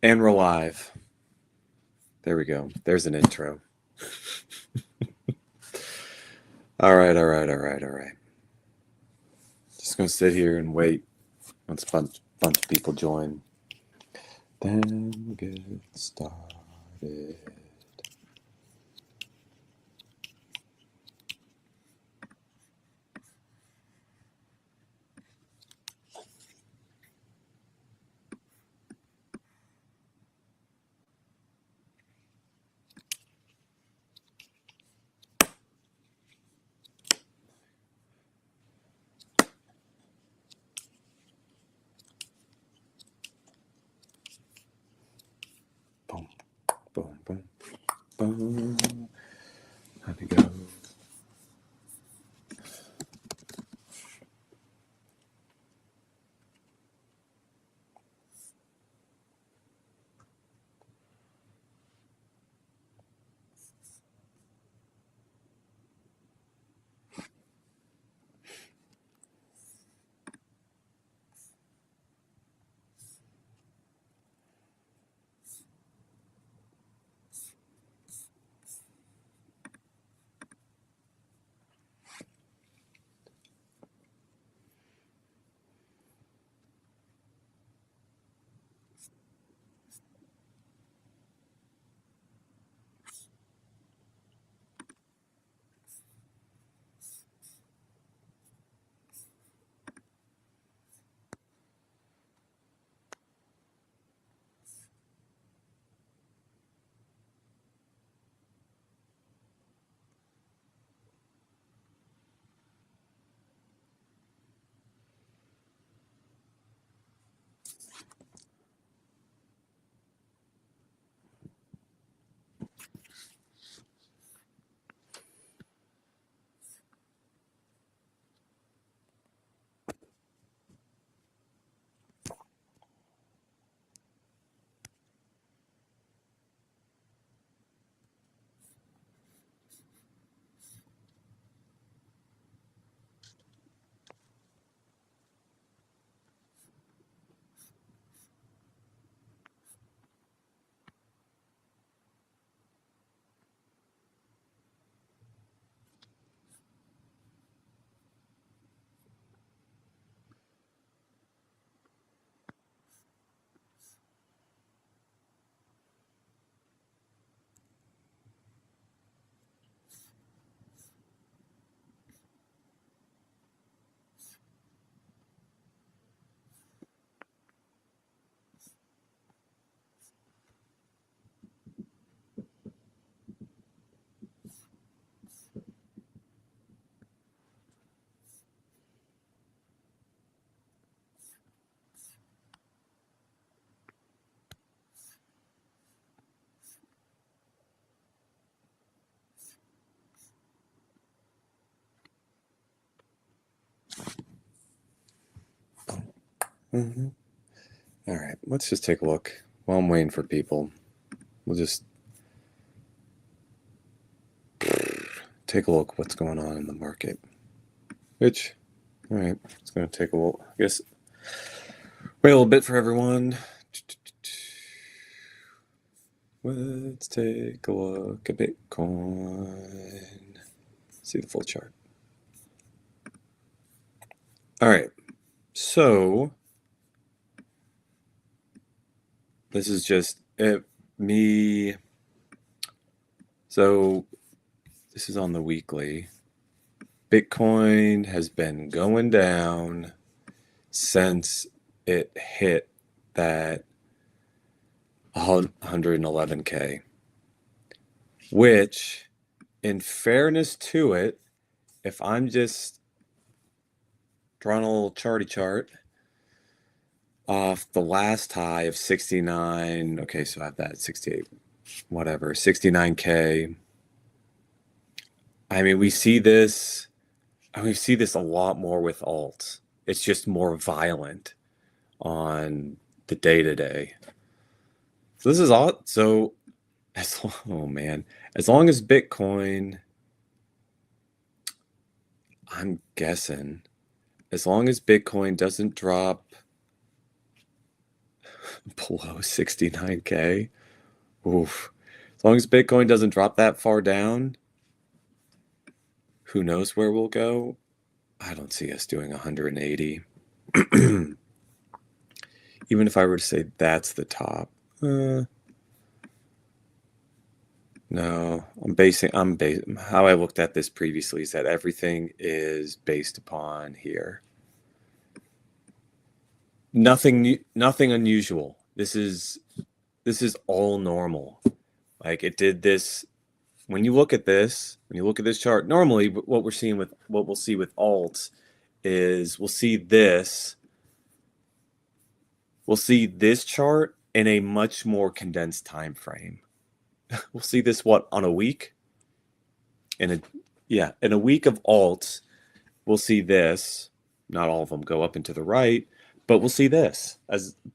And we're live. There we go. There's an intro. All right. Just gonna sit here and wait once a bunch of people join. Then we'll get started. Boom, boom, boom, boom. How'd it go? Mm-hmm. All right. Let's just take a look while I'm waiting for people. We'll just take a look what's going on in the market. Which, all right, it's going to take a little, I guess, wait a little bit for everyone. Let's take a look at Bitcoin. See the full chart. All right. So this is just me. So this is on the weekly. Bitcoin has been going down since it hit that 111K, which, in fairness to it, if I'm just drawing a little charty chart off the last high of 69, okay, so I have that 68, whatever, 69K. I mean, we see this a lot more with alts. It's just more violent on the day-to-day. So this is all, so oh man, as long as Bitcoin, I'm guessing, as long as Bitcoin doesn't drop below 69K. Oof. As long as Bitcoin doesn't drop that far down, who knows where we'll go? I don't see us doing 180. Even if I were to say that's the top. No, how I looked at this previously is that everything is based upon here. Nothing unusual. This is all normal. Like it did this. When you look at this chart, normally what we'll see with alts is we'll see this chart in a much more condensed time frame. We'll see this on a week? In a week of alts, we'll see this. Not all of them go up and to the right, but we'll see this.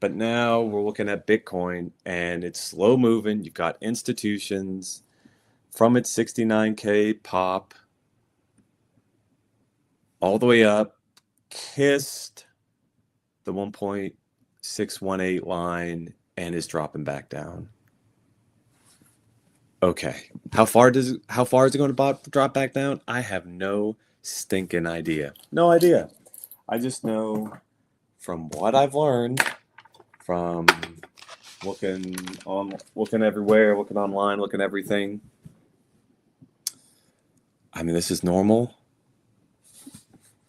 But now we're looking at Bitcoin and it's slow moving. You've got institutions from its 69K pop all the way up, kissed the 1.618 line and is dropping back down. Okay, how far is it going to drop back down? I have no stinking idea. No idea. I just know from what I've learned from looking everywhere, looking online, looking everything. I mean, this is normal.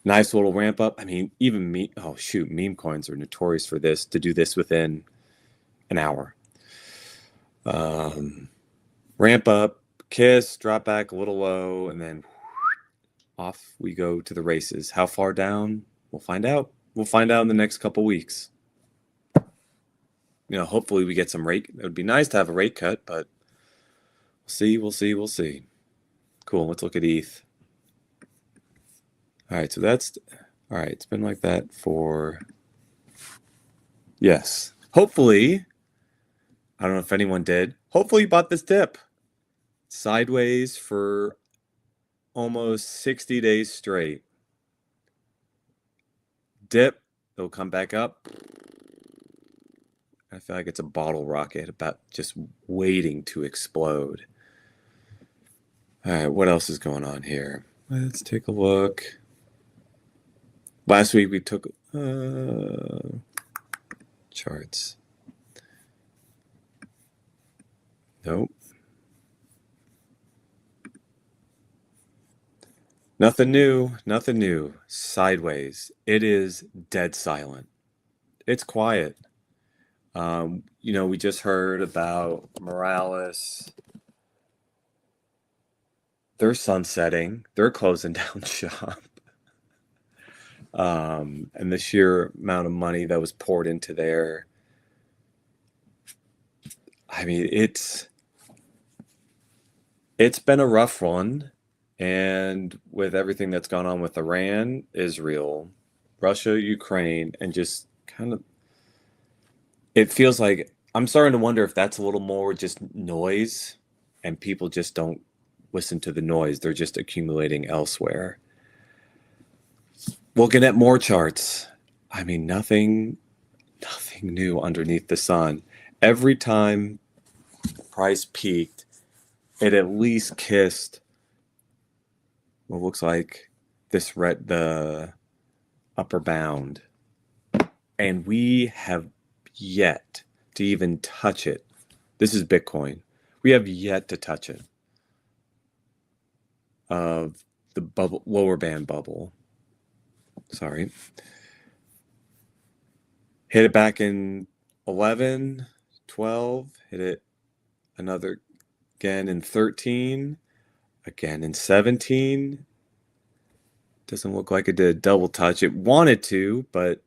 Nice little ramp up. I mean, even meme coins are notorious for this, to do this within an hour. Ramp up, kiss, drop back a little low, and then off we go to the races. How far down? We'll find out. We'll find out in the next couple weeks. Hopefully we get some rate. It would be nice to have a rate cut, but we'll see. Cool. Let's look at ETH. All right, so that's all right. It's been like that for yes. Hopefully, I don't know if anyone did. Hopefully, you bought this dip sideways for almost 60 days straight. Dip, it'll come back up. I feel like it's a bottle rocket about just waiting to explode. All right, what else is going on here? Let's take a look. Last week we took charts. Nope. Nothing new. Sideways. It is dead silent. It's quiet. We just heard about Morales. They're sunsetting. They're closing down shop. And the sheer amount of money that was poured into there. I mean, it's been a rough one. And with everything that's gone on with Iran, Israel, Russia, Ukraine, and just kind of, it feels like I'm starting to wonder if that's a little more just noise and people just don't listen to the noise. They're just accumulating elsewhere. Looking at more charts. I mean, nothing new underneath the sun. Every time price peaked, it at least kissed what looks like the upper bound. And we have yet to even touch it. This is Bitcoin. We have yet to touch it. Of the bubble, lower band bubble. Sorry. Hit it back in 11, 12, hit it another again in 13, again in 17. Doesn't look like it did a double touch. It wanted to, but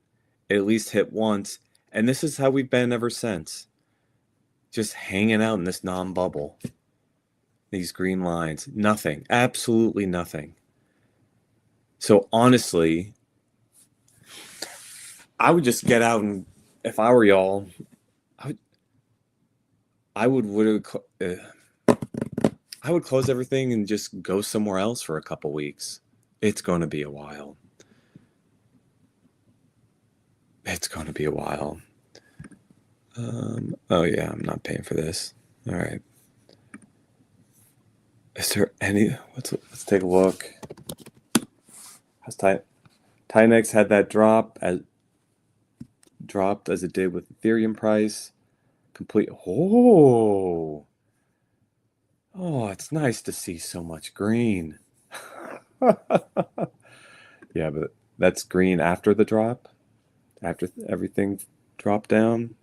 it at least hit once. And this is how we've been ever since. Just hanging out in this non-bubble. These green lines. Nothing. Absolutely nothing. So honestly, I would just get out and, if I were y'all, I would close everything and just go somewhere else for a couple weeks. It's going to be a while. Oh yeah, I'm not paying for this. All right. Is there any? Let's take a look. How's Tinex had that dropped as it did with Ethereum price. Complete. Oh, it's nice to see so much green. Yeah, but that's green after the drop, after everything dropped down.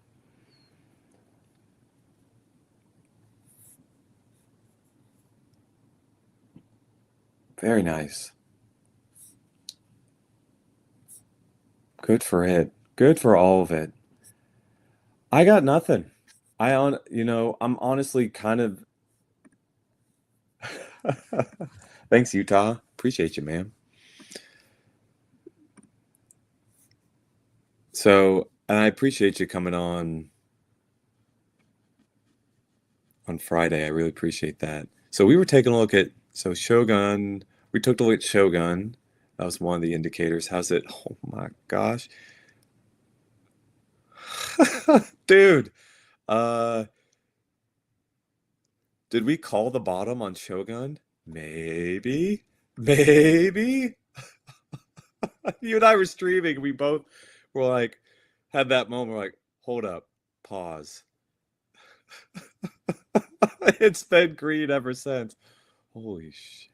Very nice. Good for it. Good for all of it. I got nothing. I'm honestly kind of. Thanks, Utah. Appreciate you, man. So, and I appreciate you coming on Friday. I really appreciate that. So we were taking a look at Shogun. We took a look at Shogun. That was one of the indicators. How's it? Oh my gosh. Dude, uh did we call the bottom on Shogun? Maybe. Maybe. You and I were streaming. We both were like, had that moment, we're like, hold up, pause. It's been green ever since. Holy shit.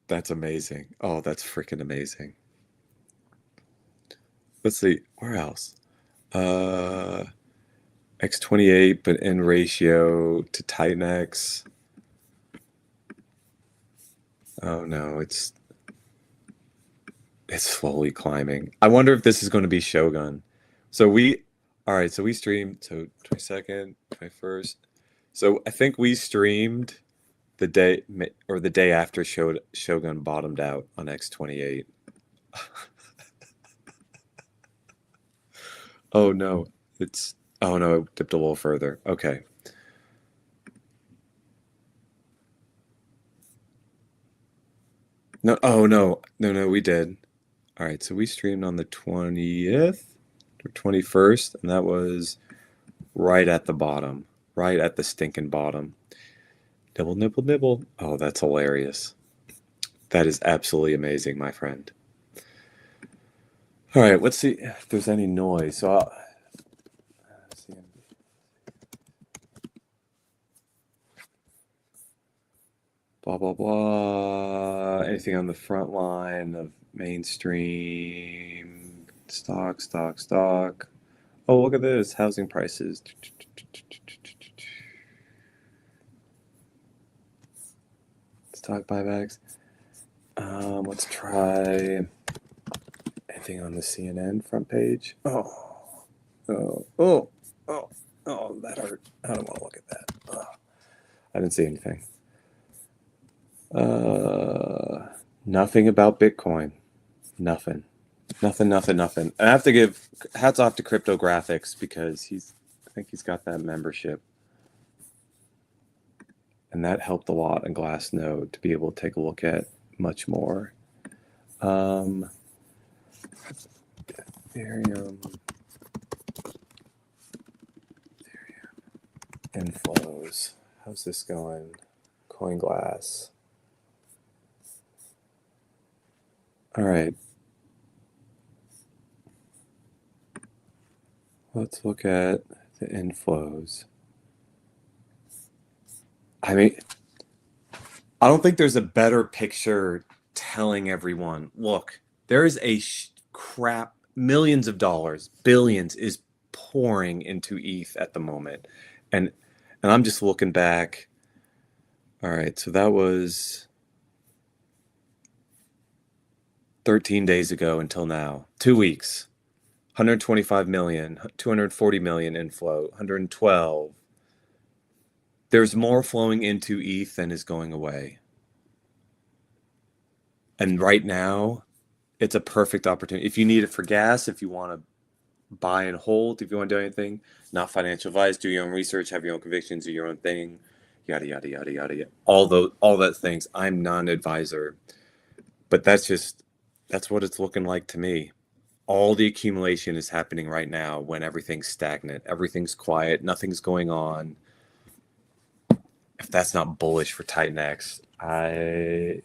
That's amazing. Oh, that's freaking amazing. Let's see, where else? Uh, X28, but in ratio to Titan X. Oh no, it's slowly climbing. I wonder if this is going to be Shogun. All right, so we streamed, so 22nd, 21st. So I think we streamed the day after Shogun bottomed out on X28. Oh no, oh no, it dipped a little further. Okay. No, oh no, we did. All right, so we streamed on the 20th or 21st, and that was right at the bottom, right at the stinking bottom. Nibble, nibble, nibble. Oh, that's hilarious. That is absolutely amazing, my friend. All right, let's see if there's any noise. So I'll see. Blah, blah, blah. Anything on the front line of mainstream stock. Oh, look at this. Housing prices. Stock buybacks. Let's try anything on the CNN front page. Oh, that hurt. I don't want to look at that. I didn't see anything. Nothing about Bitcoin. Nothing. And I have to give hats off to Cryptographics because I think he's got that membership. And that helped a lot in Glassnode to be able to take a look at much more. Ethereum inflows. How's this going? CoinGlass. All right. Let's look at the inflows. I mean, I don't think there's a better picture telling everyone, look, there's a crap, millions of dollars, billions is pouring into ETH at the moment. And I'm just looking back. All right, so that was 13 days ago until now. 2 weeks. 125 million, 240 million inflow, 112. There's more flowing into ETH than is going away. And right now, it's a perfect opportunity. If you need it for gas, if you want to buy and hold, if you want to do anything, not financial advice, do your own research, have your own convictions, do your own thing, yada, yada, yada, yada. All that things. I'm not an advisor, but that's what it's looking like to me. all the accumulation is happening right now when everything's stagnant, everything's quiet, nothing's going on. If that's not bullish for Titan-X, I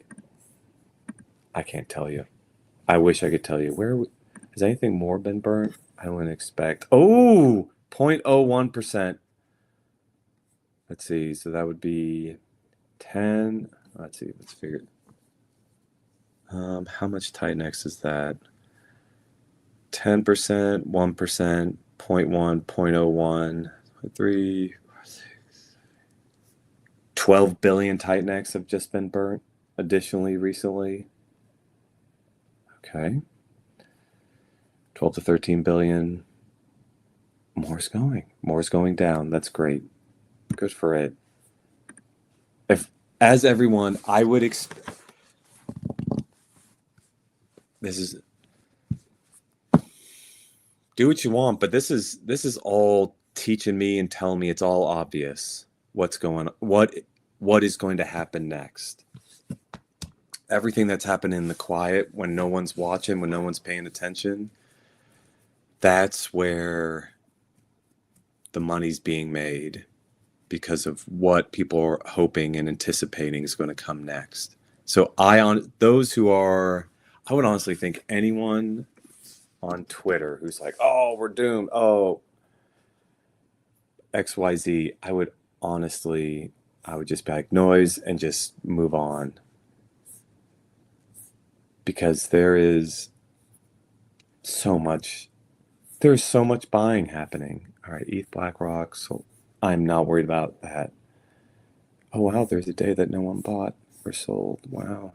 can't tell you. I wish I could tell you. Has anything more been burnt? I wouldn't expect. Oh, 0.01%. Let's see. So that would be 10. Let's see. Let's figure it. How much Titan-X is that? 10%, 1%, 0.1, 0.01, 3, 12 billion Titan-X have just been burnt additionally recently. Okay. 12 to 13 billion. More's going down. That's great. Good for it. As everyone, I would expect, this is, do what you want, but this is all teaching me and telling me it's all obvious what's going on, what is going to happen next. Everything that's happening in the quiet, when no one's watching, when no one's paying attention, that's where the money's being made, because of what people are hoping and anticipating is going to come next. So I would honestly think anyone on Twitter who's like, oh, we're doomed, oh, XYZ, I would just be like, noise, and just move on. Because there's so much buying happening. All right, ETH, BlackRock, so I'm not worried about that. Oh, wow, there's a day that no one bought or sold. Wow.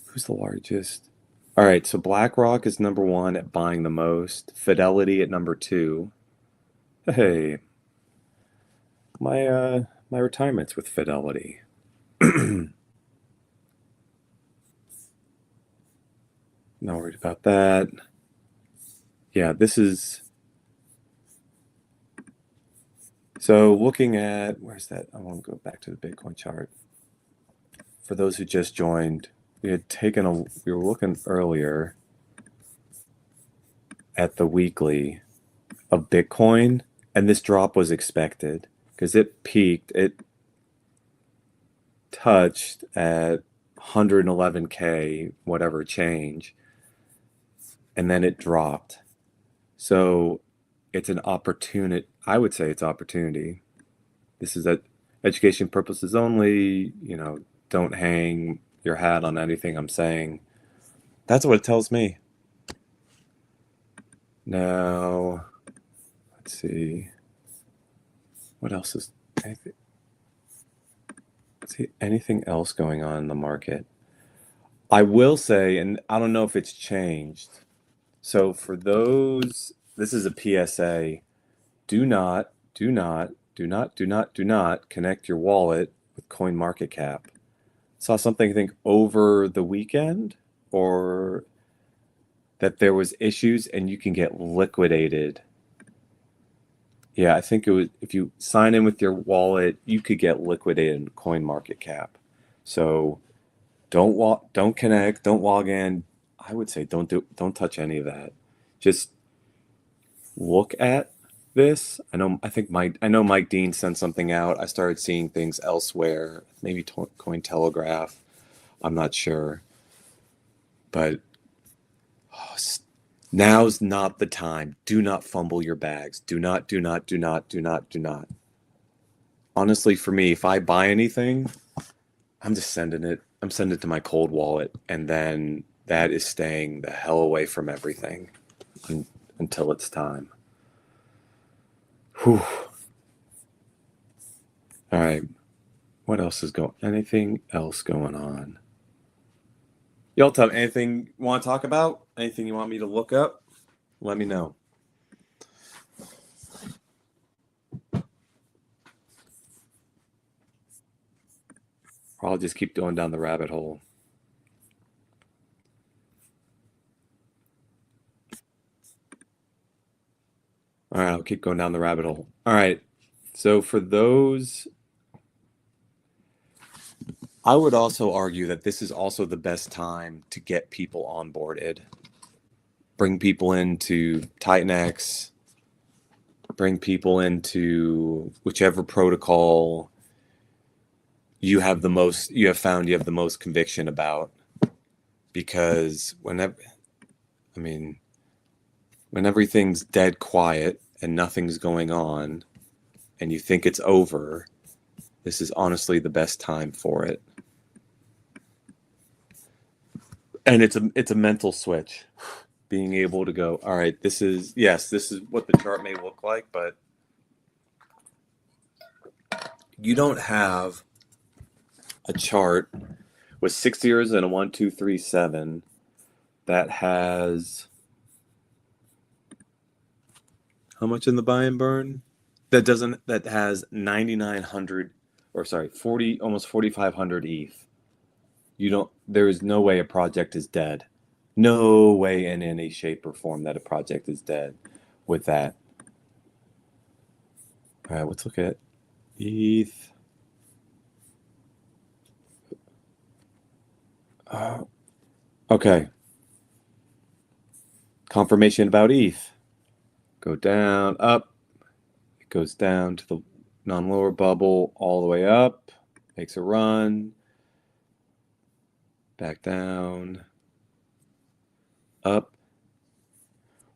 Who's the largest? All right, so BlackRock is number 1 at buying the most. Fidelity at number 2. Hey, my retirement's with Fidelity. Not worried about that. Yeah, this is... So looking at... Where's that? I want to go back to the Bitcoin chart. For those who just joined, we were looking earlier at the weekly of Bitcoin, and this drop was expected because it peaked, it touched at 111K, whatever change, and then it dropped. So it's an opportunity. I would say it's opportunity. This is education purposes only, don't hang your hat on anything I'm saying. That's what it tells me. Now, let's see. What else is anything else going on in the market? I will say, and I don't know if it's changed. So for those, this is a PSA. Do not connect your wallet with CoinMarketCap. Saw something, I think, over the weekend, or that there was issues and you can get liquidated. Yeah, I think it was, if you sign in with your wallet, you could get liquidated in CoinMarketCap. So don't connect, don't log in. I would say don't touch any of that. Just look at this. I know Mike Dean sent something out. I started seeing things elsewhere, maybe Cointelegraph. I'm not sure. But now's not the time. Do not fumble your bags. Do not. Honestly, for me, if I buy anything, I'm just sending it. I'm sending it to my cold wallet, and then that is staying the hell away from everything until it's time. Whew. All right. What else is anything else going on? Y'all tell me anything you want to talk about? Anything you want me to look up? Let me know. Or I'll just keep going down the rabbit hole. All right, I'll keep going down the rabbit hole. All right. So for those, I would also argue that this is also the best time to get people onboarded. bring people into Titanx, bring people into whichever protocol you have the most conviction about. Because when everything's dead quiet and nothing's going on and you think it's over, this is honestly the best time for it. And it's a mental switch, being able to go, all right, this is what the chart may look like, but you don't have a chart with 6 zeros and a 1, 2, 3, 7 that has how much in the buy and burn? That has 9,900 40, almost 4,500 ETH. There is no way a project is dead. No way in any shape or form that a project is dead with that. All right, let's look at ETH. Okay. Confirmation about ETH. Go down, up. It goes down to the non-lower bubble, all the way up. Makes a run. Back down. Up.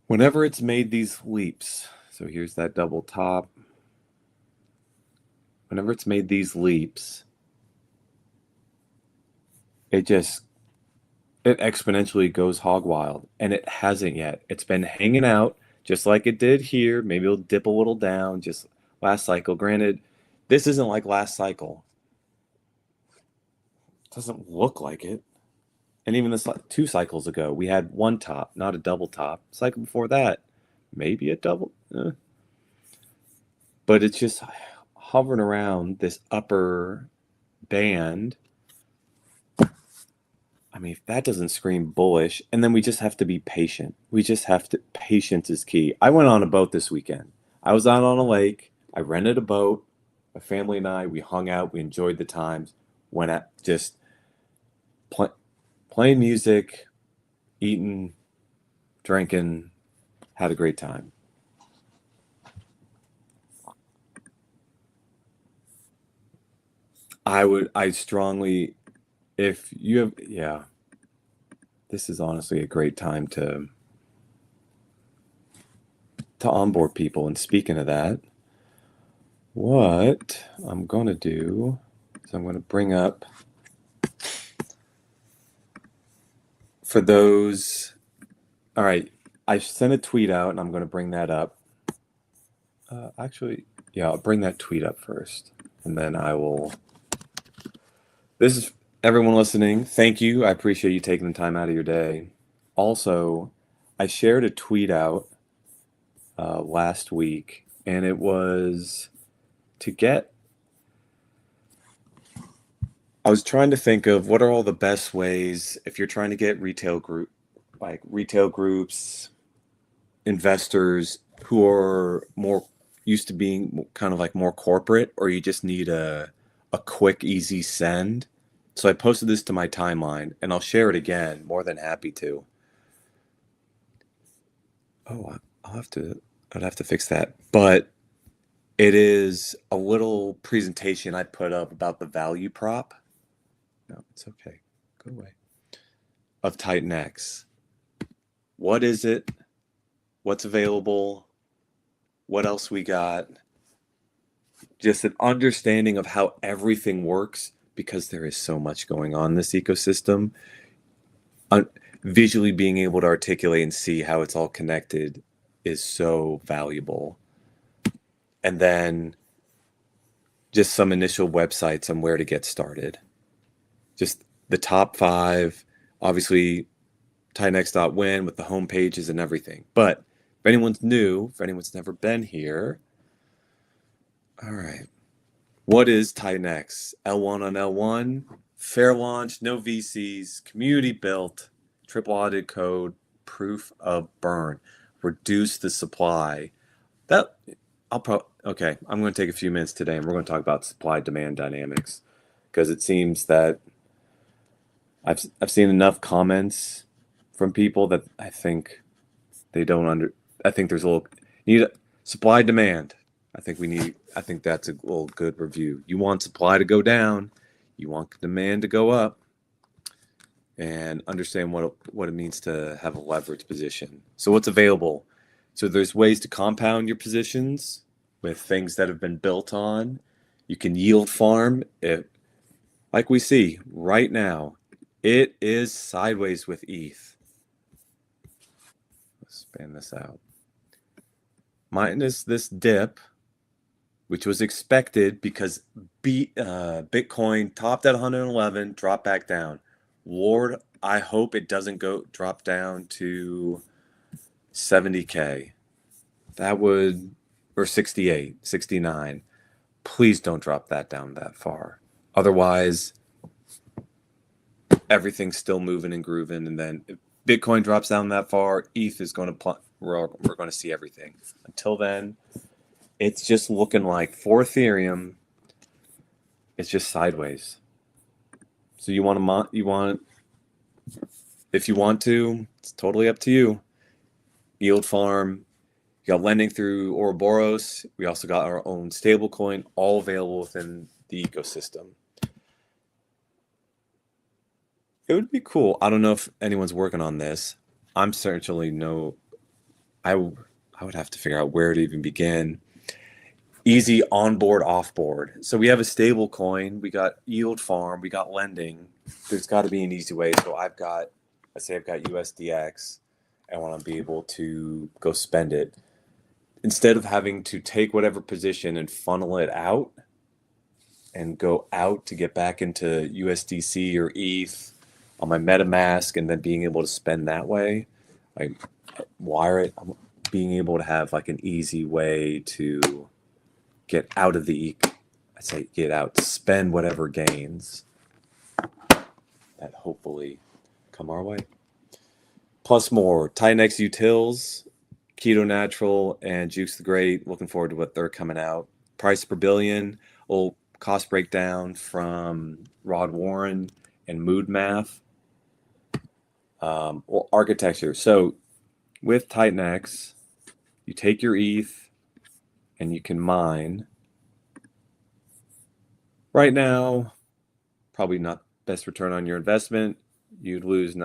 Whenever it's made these leaps, so here's that double top. Whenever it's made these leaps, it exponentially goes hog wild, and it hasn't yet. It's been hanging out just like it did here. Maybe it'll dip a little down just last cycle. Granted, this isn't like last cycle. It doesn't look like it. And even this 2 cycles ago, we had one top, not a double top. Cycle before that, maybe a double. But it's just hovering around this upper band. I mean, if that doesn't scream bullish, and then we just have to be patient. Patience is key. I went on a boat this weekend. I was out on a lake. I rented a boat. My family and I, we hung out. We enjoyed the times. Went at just playing music, eating, drinking, had a great time. I strongly, if you have, this is honestly a great time to onboard people. And speaking of that, what I'm going to do is I'm going to bring up, for those, all right, I sent a tweet out and I'm going to bring that up. I'll bring that tweet up first, and then this is everyone listening. Thank you. I appreciate you taking the time out of your day. Also, I shared a tweet out last week, and it was I was trying to think of what are all the best ways if you're trying to get retail groups, investors who are more used to being kind of like more corporate, or you just need a quick, easy send. So I posted this to my timeline, and I'll share it again. More than happy to. Oh, I'd have to fix that. But it is a little presentation I put up about the value prop. No, it's okay. Go away. Of Titanx. What is it? What's available? What else we got? Just an understanding of how everything works, because there is so much going on in this ecosystem. Visually being able to articulate and see how it's all connected is so valuable. And then just some initial websites on where to get started. Just the top 5, obviously Titanx.win with the home pages and everything. But if anyone's new, if anyone's never been here, all right. What is Titanx? L1 on L1, fair launch, no VCs, community built, triple audited code, proof of burn, reduce the supply. Okay, I'm going to take a few minutes today, and we're going to talk about supply-demand dynamics, because it seems that I've seen enough comments from people that I think They don't I think there's a little need supply demand. I think that's a little good review. You want supply to go down, you want demand to go up, and understand what it means to have a leverage position. So what's available? So there's ways to compound your positions with things that have been built on. You can yield farm it, like we see right now. It is sideways with ETH. Let's span this out. Minus this dip, which was expected because Bitcoin topped at 111, dropped back down. Lord, I hope it doesn't drop down to 70K. That would, or 68, 69. Please don't drop that down that far. Otherwise, everything's still moving and grooving. And then if Bitcoin drops down that far, ETH is going to, we're going to see everything. Until then, it's just looking like for Ethereum, it's just sideways. So if you want to, it's totally up to you. Yield farm. You got lending through Ouroboros. We also got our own stablecoin, all available within the ecosystem. It would be cool. I don't know if anyone's working on this. I'm certainly I would have to figure out where to even begin. Easy onboard, offboard. So we have a stable coin. We got yield farm. We got lending. There's got to be an easy way. So let's say I've got USDX. I want to be able to go spend it. Instead of having to take whatever position and funnel it out and go out to get back into USDC or ETH on my MetaMask and then being able to spend that way, like wire it, being able to have like an easy way to get out of spend whatever gains that hopefully come our way. Plus more, Tinex Utils, Keto Natural, and Jukes the Great. Looking forward to what they're coming out. Price per billion, little cost breakdown from Rod Warren and Mood Math. Or architecture. So with Tinex, you take your ETH and you can mine. Right now, probably not best return on your investment. You'd lose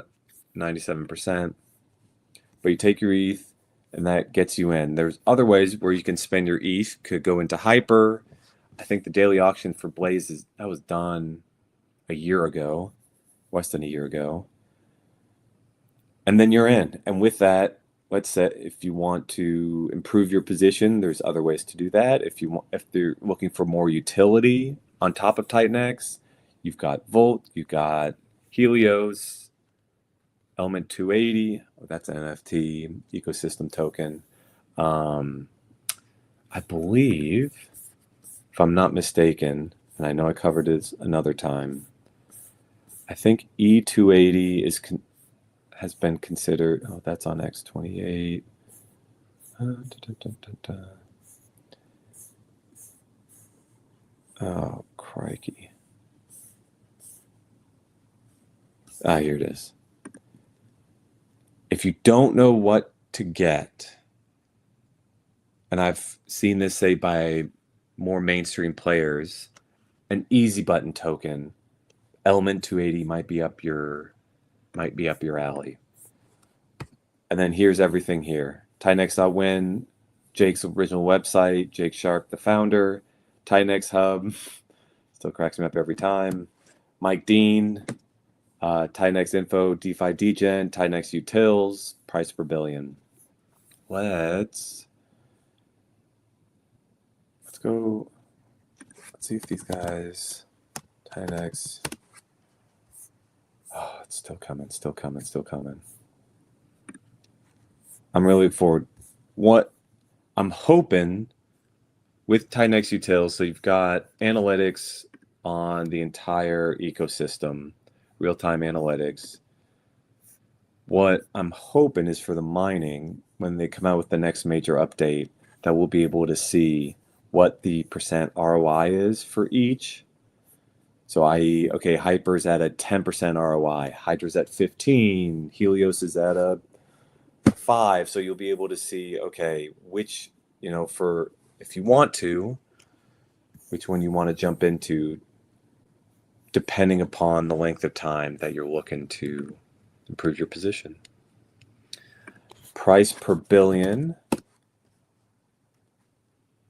97%. But you take your ETH and that gets you in. There's other ways where you can spend your ETH. Could go into Hyper. I think the daily auction for Blaze that was done a year ago, less than a year ago. And then you're in. And with that, let's say if you want to improve your position, there's other ways to do that. If you're looking for more utility on top of Titanx, you've got Volt, you've got Helios, Element 280. That's an NFT ecosystem token. I believe, if I'm not mistaken, and I know I covered this another time, I think E280 has been considered. Oh, that's on X28. Oh, crikey. Here it is. If you don't know what to get, and I've seen this say by more mainstream players, an easy button token, Element 280 might be up your alley. And then here's everything here. Tinex.win, Jake's original website, Jake Sharp, the founder, Tinex Hub, still cracks me up every time, Mike Dean, Tinex Info, DeFi Degen, Tinex Utils, price per billion. Let's go. Let's see if these guys, Tinex. Oh, it's still coming. I'm really looking forward. What I'm hoping with Tinex Utils, so you've got analytics on the entire ecosystem, real-time analytics. What I'm hoping is for the mining, when they come out with the next major update, that we'll be able to see what the percent ROI is for each. So i.e., okay, Hyper's at a 10% ROI, Hydra's at 15, Helios is at a 5, so you'll be able to see, okay, which, for if you want to, which one you want to jump into, depending upon the length of time that you're looking to improve your position. Price per billion.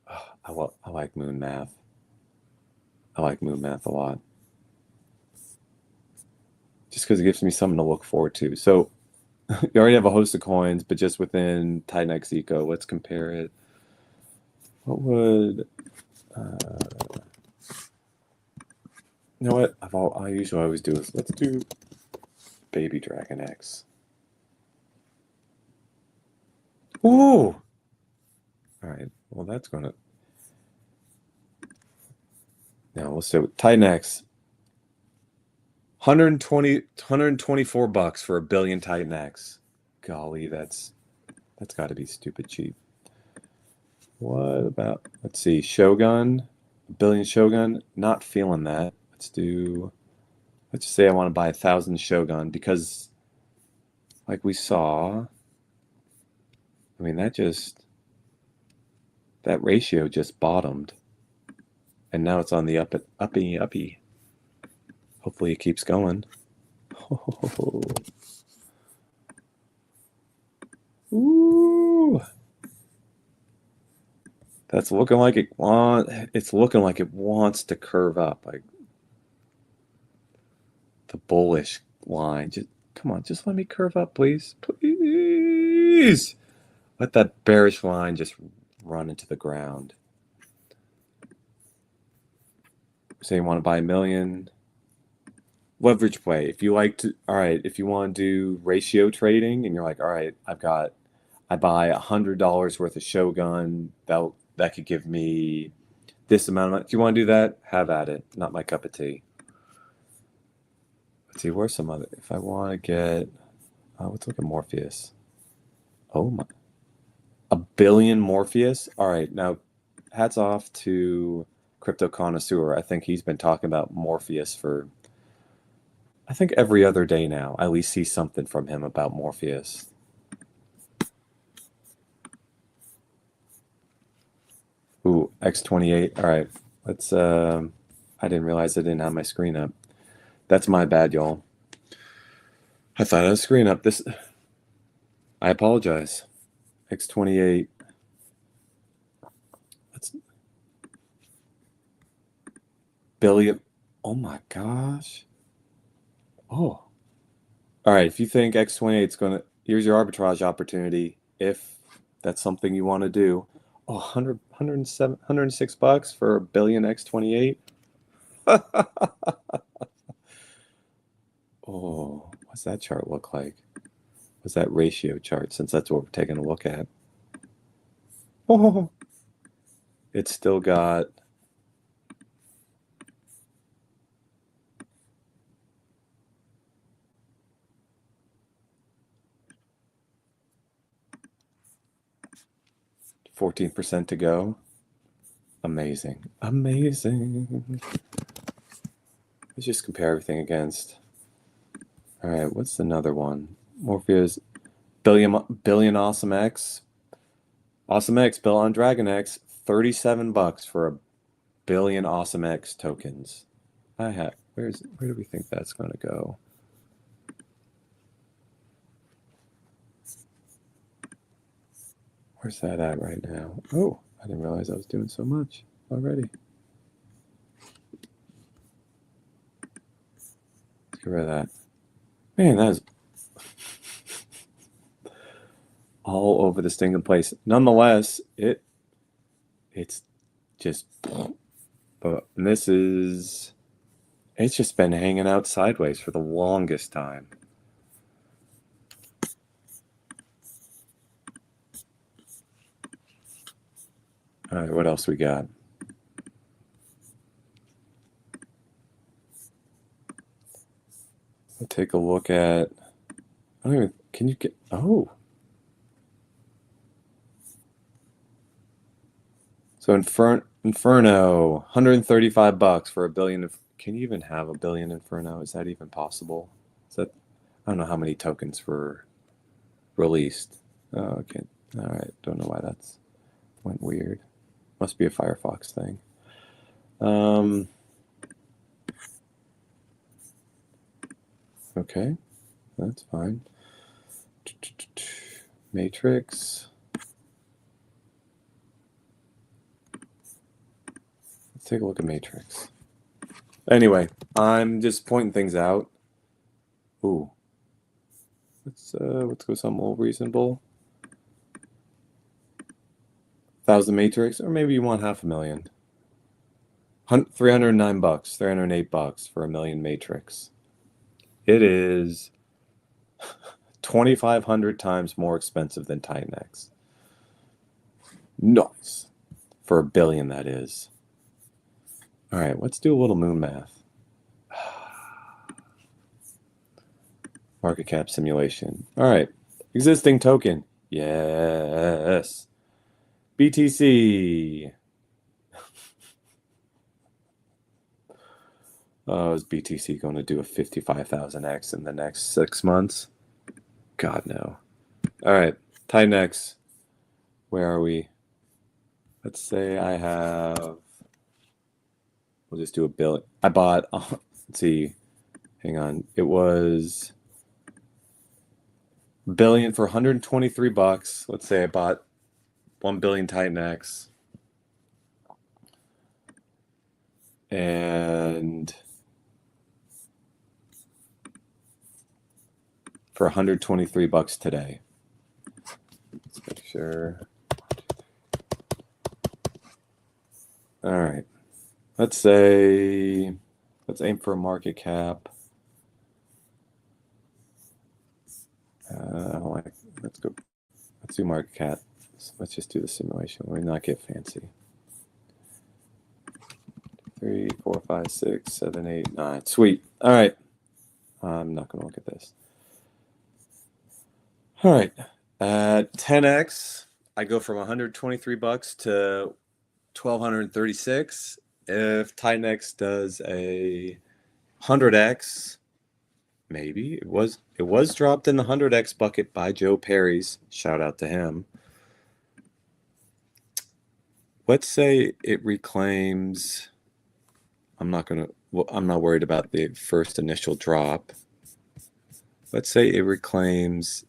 Oh, I like moon math. I like moon math a lot. Just because it gives me something to look forward to. So you already have a host of coins, but just within Titan Eco, let's compare it. What would... you know what? I usually always do is let's do Baby Dragon X. Ooh! All right. Well, that's going to... Now, let's say Titan X. 124 bucks for a billion Titan X. Golly, that's got to be stupid cheap. What about, let's see, Shogun, a billion Shogun? Not feeling that. Let's just say I want to buy 1,000 Shogun because, like we saw, I mean, that ratio just bottomed. And now it's on the uppy. Hopefully it keeps going. Oh. Ooh. That's looking like it's looking like it wants to curve up, like the bullish line. Just come on, just let me curve up, please. Please. Let that bearish line just run into the ground. Say you want to buy 1 million. Leverage play. If you like to, all right, if you want to do ratio trading and you're like, all right, I buy $100 worth of Shogun, that could give me this amount. If you want to do that, have at it. Not my cup of tea. Let's see, where's some other, if I want to get, let's look at Morpheus. Oh my, 1 billion Morpheus. All right, now hats off to Crypto Connoisseur. I think he's been talking about Morpheus for, I think, every other day now. I at least see something from him about Morpheus. Ooh, X28. All right, let's, I didn't realize I didn't have my screen up. That's my bad, y'all. I thought I had a screen up. I apologize. X28. That's billion. Oh my gosh. Oh. All right, if you think X28 is going to, here's your arbitrage opportunity. If that's something you want to do. Oh, 106 bucks for a billion X28. Oh, what's that chart look like? What's that ratio chart, since that's what we're taking a look at? Oh, it's still got... $14% to go. Amazing. Amazing. Let's just compare everything against. All right, what's another one? Morpheus, billion Awesome X. Awesome X, built on Dragon X, 37 bucks for a billion Awesome X tokens. Where do we think that's going to go? Where's that at right now? Oh, I didn't realize I was doing so much already. Let's get rid of that. Man, that is all over the stinking place. Nonetheless, it's just... But it's just been hanging out sideways for the longest time. All right, what else we got? We'll take a look at... can you get... Oh. So Inferno, 135 bucks for a billion. Can you even have a billion Inferno? Is that even possible? I don't know how many tokens were released. Oh, okay. All right. Don't know why that's went weird. Must be a Firefox thing. Okay, that's fine. Matrix. Let's take a look at Matrix. Anyway, I'm just pointing things out. Ooh. Let's go something more reasonable. 1,000 Matrix, or maybe you want $500,000. $309, $308 for a million Matrix. It is 2,500 times more expensive than Titan X. Nice. For $1 billion, that is. All right, let's do a little moon math. Market cap simulation. All right. Existing token. Yes. BTC. Oh, is BTC going to do a 55,000x in the next 6 months? God, no. All right. Titan X. Where are we? Let's say I have. We'll just do $1 billion. I bought. Let's see. Hang on. It was $1 billion for $123. Let's say I bought 1 billion Titan X. And for $123 today. Let's make sure. All right. Let's aim for a market cap. Let's do market cap. Let's just do the simulation. Let me not get fancy. 3, 4, 5, 6, 7, 8, 9. Sweet. All right. I'm not going to look at this. All right. At 10x, I go from $123 to $1,236. If Titan X does a 100x, maybe it was dropped in the 100x bucket by Joe Perry's. Shout out to him. Let's say it reclaims. I'm not worried about the first initial drop. Let's say it reclaims.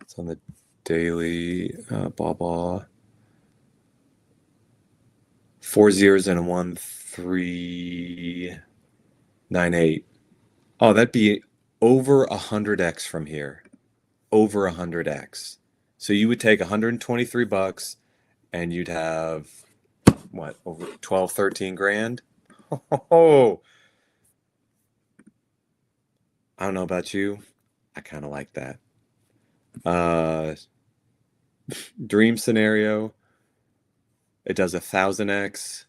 It's on the daily. Blah. 4 zeros and a 1, 3, 9, 8. Oh, that'd be over 100x from here. Over 100x. So you would take $123 and you'd have what, over 12, 13 grand? Oh, I don't know about you. I kind of like that. Dream scenario. It does 1,000x.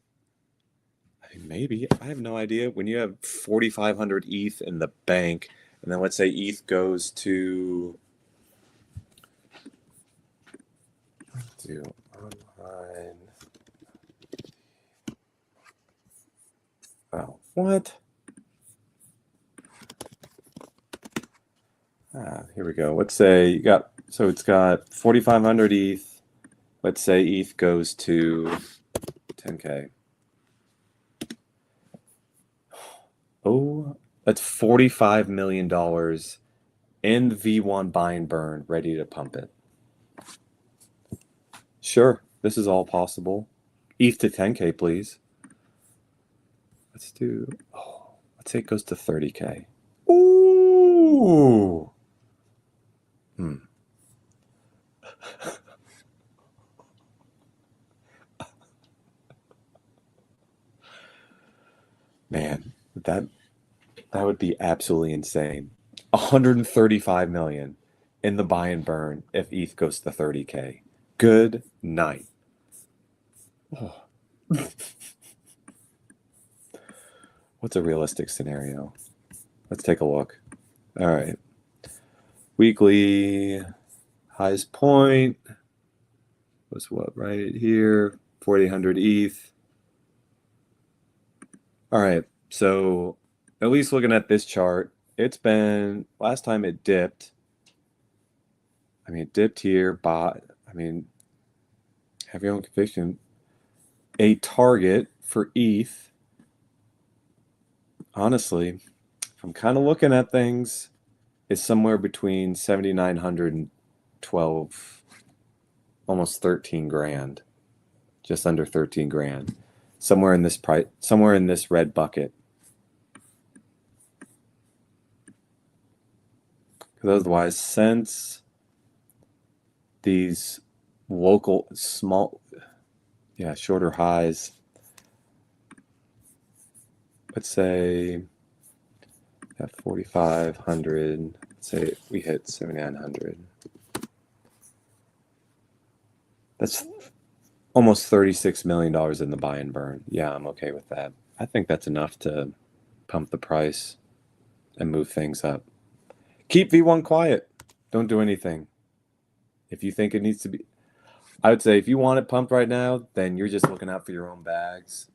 I mean, maybe. I have no idea. When you have 4,500 ETH in the bank, and then let's say ETH goes to online. Oh, what? Here we go. Let's say it's got 4,500 ETH. Let's say ETH goes to 10K. Oh, that's $45 million in V1 buy and burn, ready to pump it. Sure, this is all possible. ETH to 10K, please. Let's say it goes to 30K. Ooh. Man, that would be absolutely insane. 135 million in the buy and burn if ETH goes to 30K. Good night. Oh. What's a realistic scenario? Let's take a look. All right. Weekly highest point was what, right here? 4,800 ETH. All right. So at least looking at this chart, it's been, last time it dipped, I mean, it dipped here, but, I mean, have your own conviction. A target for ETH, honestly, if I'm kind of looking at things, is somewhere between 7,900 and 12, almost 13 grand, just under 13 grand, somewhere in this price, somewhere in this red bucket. Because otherwise, since these local small, shorter highs, let's say at 4,500, let's say we hit 7,900. That's almost $36 million in the buy and burn. Yeah, I'm okay with that. I think that's enough to pump the price and move things up. Keep V1 quiet. Don't do anything. If you think it needs to be, I would say if you want it pumped right now, then you're just looking out for your own bags.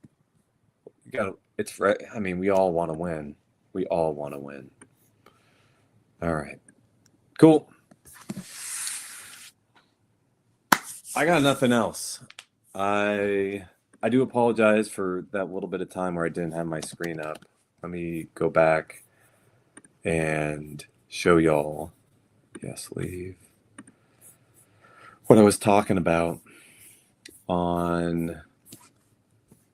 You got it's right. I mean, we all want to win. We all want to win. All right. Cool. I got nothing else. I do apologize for that little bit of time where I didn't have my screen up. Let me go back and show y'all. Yes, leave. What I was talking about on.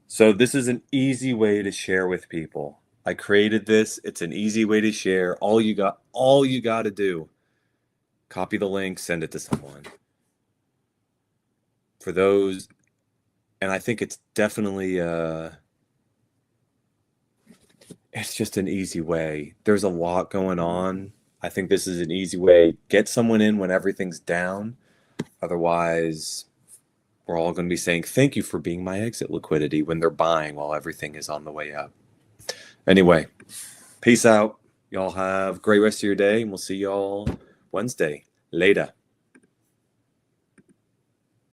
So this is an easy way to share with people. I created this. It's an easy way to share. All you got to do, copy the link, send it to someone. For those, and I think it's definitely it's just an easy way. There's a lot going on. I think this is an easy way. Get someone in when everything's down. Otherwise, we're all going to be saying, thank you for being my exit liquidity when they're buying while everything is on the way up. Anyway, peace out. Y'all have a great rest of your day, and we'll see y'all Wednesday. Later.